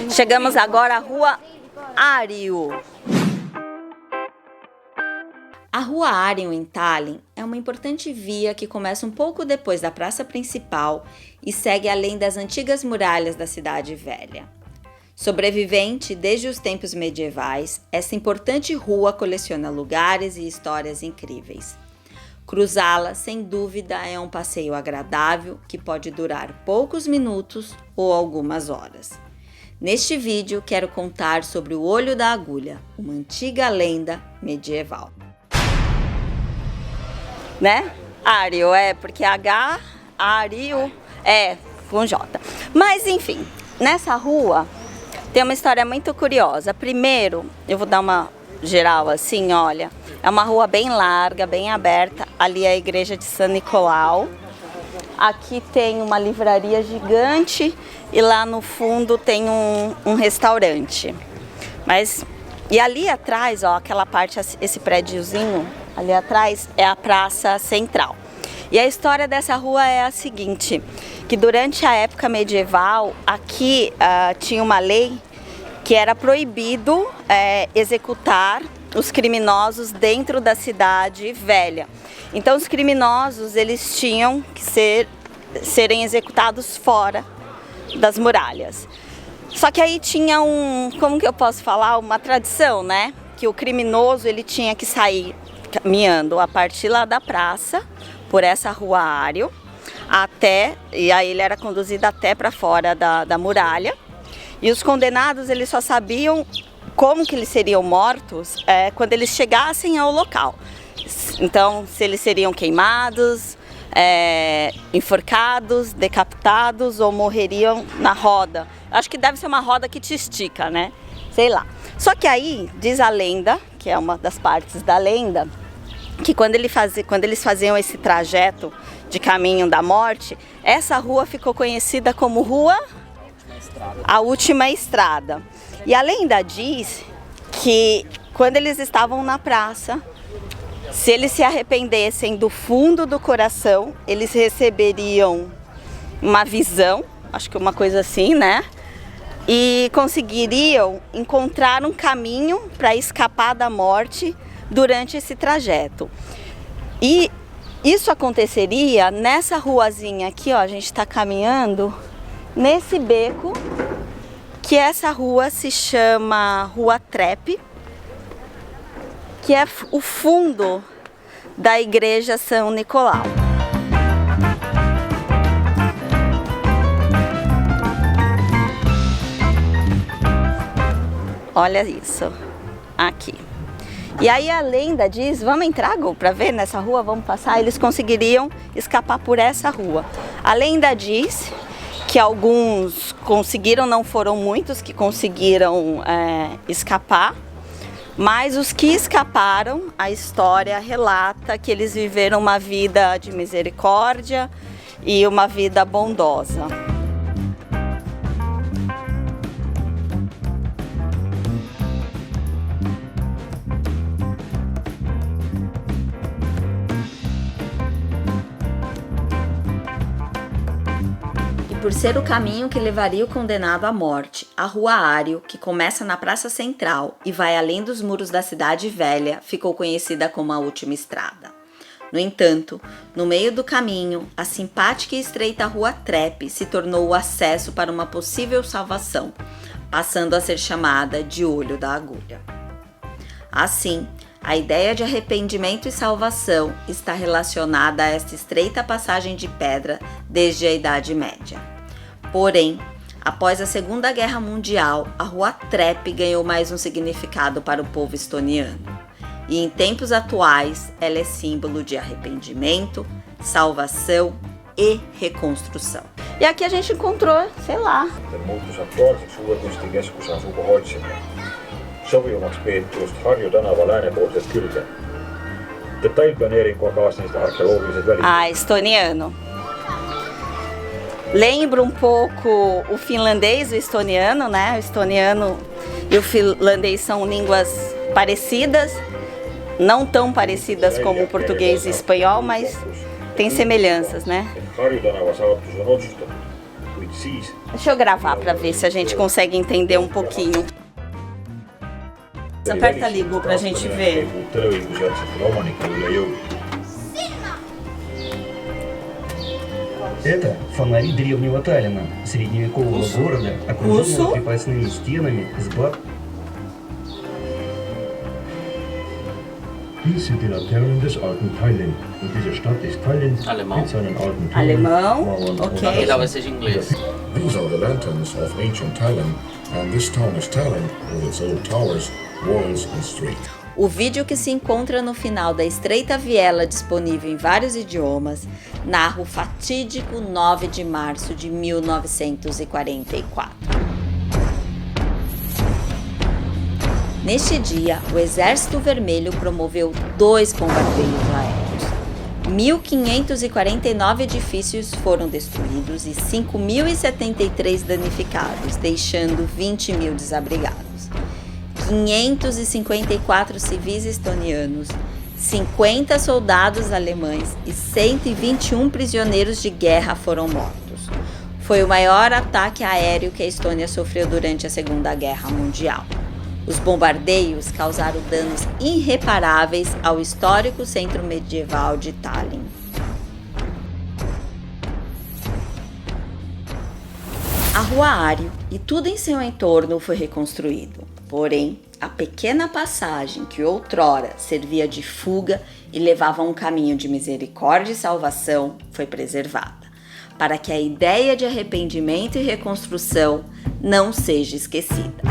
Chegamos agora à Rua Ário. A Rua Ário em Tallinn é uma importante via que começa um pouco depois da praça principal e segue além das antigas muralhas da cidade velha. Sobrevivente desde os tempos medievais, essa importante rua coleciona lugares e histórias incríveis. Cruzá-la, sem dúvida, é um passeio agradável que pode durar poucos minutos ou algumas horas. Neste vídeo, quero contar sobre o Olho da Agulha, uma antiga lenda medieval. Né? Ário, porque H, Ário, com J. Mas, enfim, nessa rua tem uma história muito curiosa. Primeiro, eu vou dar uma geral assim, olha. É uma rua bem larga, bem aberta. Ali é a igreja de São Nicolau. Aqui tem uma livraria gigante e lá no fundo tem um restaurante. E ali atrás, ó, aquela parte, esse prédiozinho ali atrás é a praça central. E a história dessa rua é a seguinte, que durante a época medieval, aqui tinha uma lei que era proibido executar os criminosos dentro da cidade velha. Então os criminosos, eles tinham que serem executados fora das muralhas. Só que aí tinha como que eu posso falar, uma tradição, né? Que o criminoso, ele tinha que sair caminhando a partir lá da praça, por essa Rua Ário, e aí ele era conduzido até para fora da muralha. E os condenados, eles só sabiam como que eles seriam mortos quando eles chegassem ao local. Então, se eles seriam queimados, enforcados, decapitados ou morreriam na roda. Acho que deve ser uma roda que te estica, né? Sei lá. Só que aí, diz a lenda, que é uma das partes da lenda, que quando eles faziam esse trajeto de caminho da morte, essa rua ficou conhecida como a Última Estrada. E a lenda diz que quando eles estavam na praça, se eles se arrependessem do fundo do coração, eles receberiam uma visão, acho que uma coisa assim, né? E conseguiriam encontrar um caminho para escapar da morte durante esse trajeto. E isso aconteceria nessa ruazinha aqui, ó, a gente está caminhando nesse beco, que essa rua se chama Rua Treppe, que é o fundo da igreja São Nicolau. Olha isso, aqui. E aí a lenda diz, vamos entrar, Gu, para ver nessa rua, vamos passar, eles conseguiriam escapar por essa rua. A lenda diz que alguns conseguiram, não foram muitos que conseguiram escapar, mas os que escaparam, a história relata que eles viveram uma vida de misericórdia e uma vida bondosa. Por ser o caminho que levaria o condenado à morte, a Rua Ário, que começa na Praça Central e vai além dos muros da cidade velha, ficou conhecida como a Última Estrada. No entanto, no meio do caminho, a simpática e estreita Rua Treppe se tornou o acesso para uma possível salvação, passando a ser chamada de Olho da Agulha. Assim, a ideia de arrependimento e salvação está relacionada a esta estreita passagem de pedra desde a Idade Média. Porém, após a Segunda Guerra Mundial, a Rua Treppe ganhou mais um significado para o povo estoniano. E em tempos atuais, ela é símbolo de arrependimento, salvação e reconstrução. E aqui a gente encontrou, sei lá. Sovivamaks peeti just Harju tänava läänepoolset külge. Detailplaneeringu on kaasnenud arkeoloogilised välised. Estoniano. Lembra um pouco o finlandês e o estoniano, né? O estoniano e o finlandês são línguas parecidas, não tão parecidas como o português e espanhol, mas tem semelhanças, né? Harju tänava saatus on otsustatud, kuid Siis Deixa eu gravar para ver se a gente consegue entender um pouquinho. Aperta ali, Gu, pra gente ver. televisiojaksojen omanikko Yle Joulu. Это фонари древнего Таллина, средневекового города, окруженного крепостными стенами с Dies sind die Laternen des alten Tallinn. Und diese Stadt ist Tallinn Alemão. mit seinen alten Türmen, Alemão, Mauern ok. und Talvez seja inglês. These are the lanterns of ancient Tallinn, and this town is Tallinn with its old towers, walls and streets. O vídeo que se encontra no final da estreita viela, disponível em vários idiomas, narra o fatídico 9 de março de 1944. Neste dia, o Exército Vermelho promoveu 2 bombardeios aéreos. 1.549 edifícios foram destruídos e 5.073 danificados, deixando 20 mil desabrigados. 554 civis estonianos, 50 soldados alemães e 121 prisioneiros de guerra foram mortos. Foi o maior ataque aéreo que a Estônia sofreu durante a Segunda Guerra Mundial. Os bombardeios causaram danos irreparáveis ao histórico centro medieval de Tallinn. A Rua Ário e tudo em seu entorno foi reconstruído. Porém, a pequena passagem que outrora servia de fuga e levava a um caminho de misericórdia e salvação foi preservada, para que a ideia de arrependimento e reconstrução não seja esquecida.